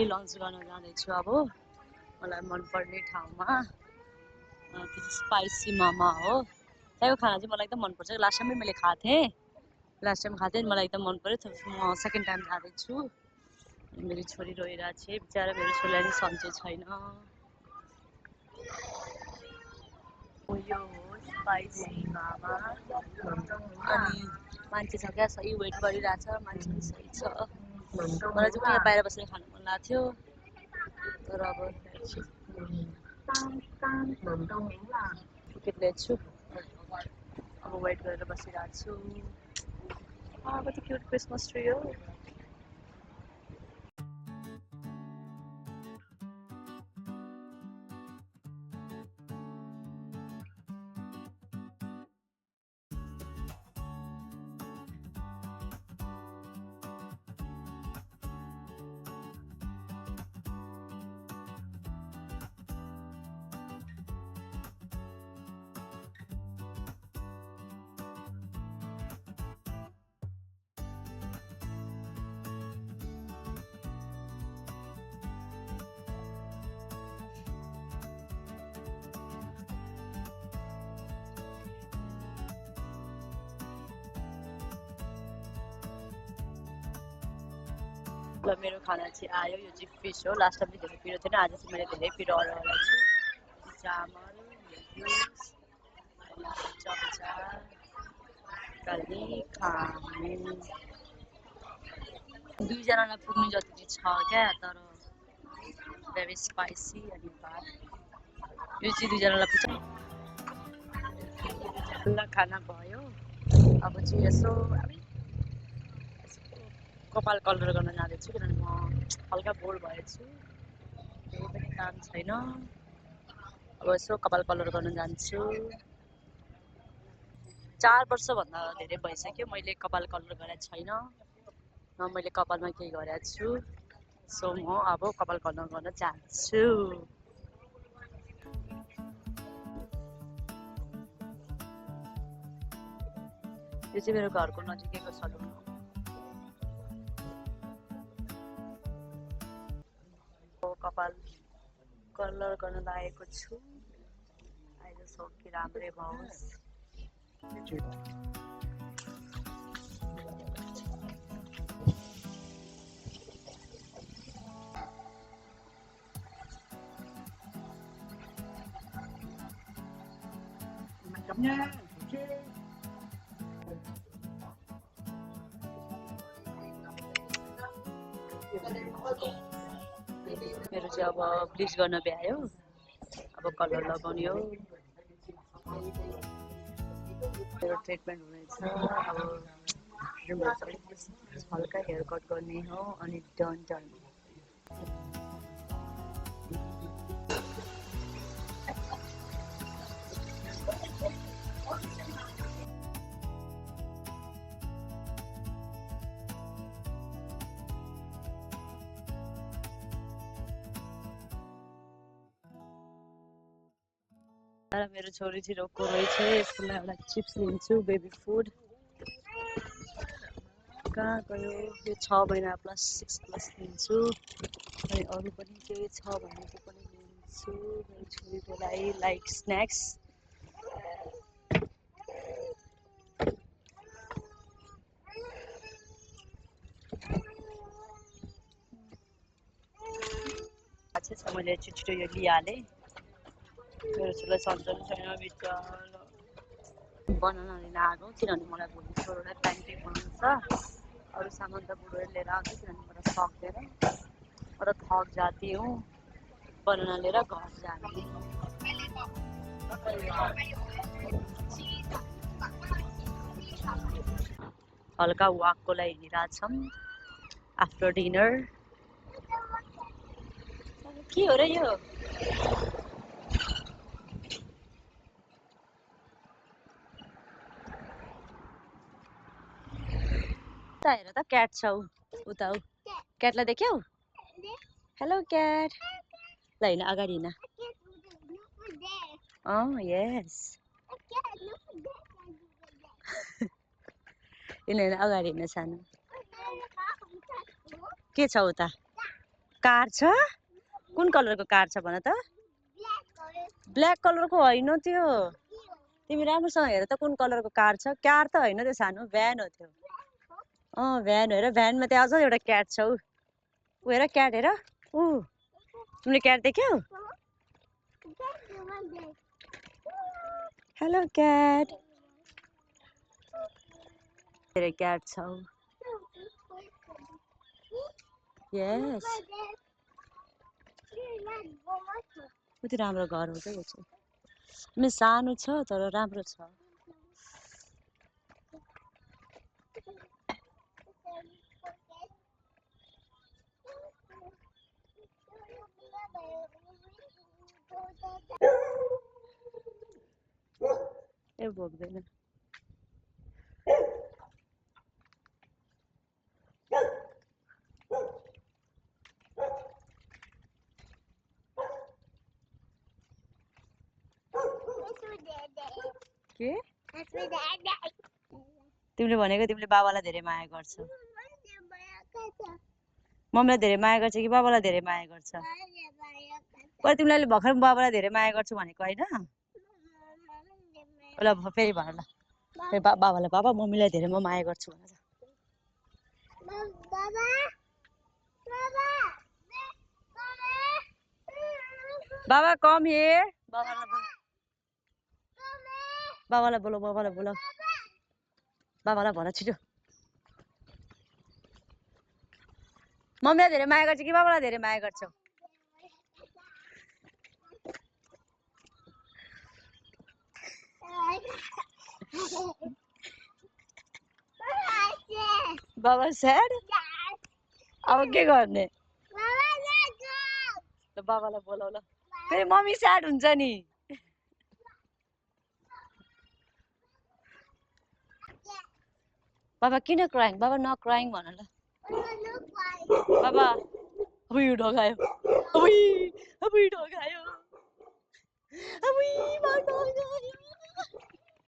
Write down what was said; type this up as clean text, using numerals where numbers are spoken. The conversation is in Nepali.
लन्च गर्न जाँदैछु अब मलाई मनपर्ने ठाउँमा। त्यो स्पाइसी मोमो हो। त्यहाँको खाना चाहिँ मलाई एकदम मनपर्छ। लास्ट टाइम मैले खाएको थिएँ, मलाई एकदम मन पर्यो। म सेकेन्ड टाइम जाँदैछु। मेरो छोरी रोइरहेको छ, बिचरा मेरो छोरीलाई नि सन्चै छैन। यो हो स्पाइसी मोमो। अनि मान्छे छ क्या, सही वेट गरिरहेछ, मान्छे पनि सही छ। मलाई चाहिँ यहाँ बाहिर बसेर खानु मन लाग्थ्यो, तर अब टिकट लिएछु, अब वेट गरेर बसिरहेको छु। कति क्युट क्रिसमस ट्री हो। ल मेरो खाना चाहिँ आयो। यो चाहिँ फिस हो। लास्ट टाइम चाहिँ धेरै पिरो थिएन, आज चाहिँ मैले धेरै पिरो अर्डर गरेको छु। चामल, जुस, चम्चा, काली खानु। दुईजनालाई पुग्ने जति छ क्या, तर भेरी स्पाइसी अनि भात। यो चाहिँ दुईजनालाई पुग्छ। ल खाना भयो। अब चाहिँ यसो कपाल कलर गर्न जाँदैछु, किनभने म हल्का बोर भएछु, केही पनि काम छैन। अब यसो कपाल कलर गर्न जान्छु। 4 वर्षभन्दा धेरै भइसक्यो मैले कपाल कलर गरेको छैन, न मैले कपालमा केही गरेको छु। सो म अब कपाल कलर गर्न चाहन्छु। यो चाहिँ मेरो घरको नजिकैको सलुन हो। कपाल कलर गर्न लागेको छु। अहिले सोकी राम्रै भओस्। मेरो चाहिँ अब ब्लिच गर्न भ्यायो, अब कलर लगाउने हो। मेरो ट्रिटमेन्ट हुनेछ। अब हल्का हेयर कट गर्ने हो अनि डन। मेरो छोरी चाहिँ रोक्को रहेछ, यसको लागि एउटा चिप्स लिन्छु, बेबी फुड। कहाँ गयो? यो 6 महिना प्लस 6 प्लस लिन्छु, अनि अरू पनि केही छ भने त्यो पनि लिन्छु मेरो छोरीको लागि, लाइक स्न्याक्स। मैले छिटो यो लिइहालेँ। मेरो छोरीलाई सन्चै छैन, बिचरा बनाना लिन आएको, किनभने मलाई भोलि छोरोलाई प्यानकेक बनाउनु छ। अरू सामान त बुढोले लिएर आउँछु, किनभने मलाई सक्दैन, म त थक जाती हूँ बनाना लिएर घर जाने। हल्का वाकको लागि हिँडिरहेछौँ आफ्टर डिनर। के हो र यो? हेर त क्याट छ उता। क्याटलाई देख्यौ? Hello CAT. ल हिँड अगाडि हिँड। यस हिँड अगाडि हिँड्न सानो। के छ उता? कार छ कुन कलरको कार छ भन त ब्ल्याक कलरको होइन त्यो तिमी राम्रोसँग हेर त कुन कलरको कार छ कार त होइन त्यो सानो भ्यान हो त्यो भ्यान हेर भ्यानमा त्यहाँ अझ एउटा क्याट छ ऊ हेर क्याट हेर ऊ तिमीले क्याट देख्यौ हेलो क्याट हेर क्याट छ यस कति राम्रो घर हो क्या यो चाहिँ सानो छ तर राम्रो छ ए भोग्दैन के तिमीले भनेको तिमीले बाबालाई धेरै माया गर्छौ मम्मीलाई धेरै माया गर्छ कि बाबालाई धेरै माया गर्छ पर तिमीले भर्खर बाबालाई धेरै माया गर्छु भनेको होइन ल फेरि भन ल बाबालाई बाबा मम्मीलाई धेरै म माया गर्छु भन बाबा कम हियर बाबालाई बोलाऊ बाबालाई भन छिटो मम्मीलाई धेरै माया गर्छ कि बाबालाई धेरै माया गर्छौ बाबा स्याड अब के गर्ने ल बाबालाई बोलाऊ ल फेरि मम्मी स्याड हुन्छ नि बाबा किन क्राइङ बाबा न क्राइङ भन ल बाबा अब यो ढगायो अब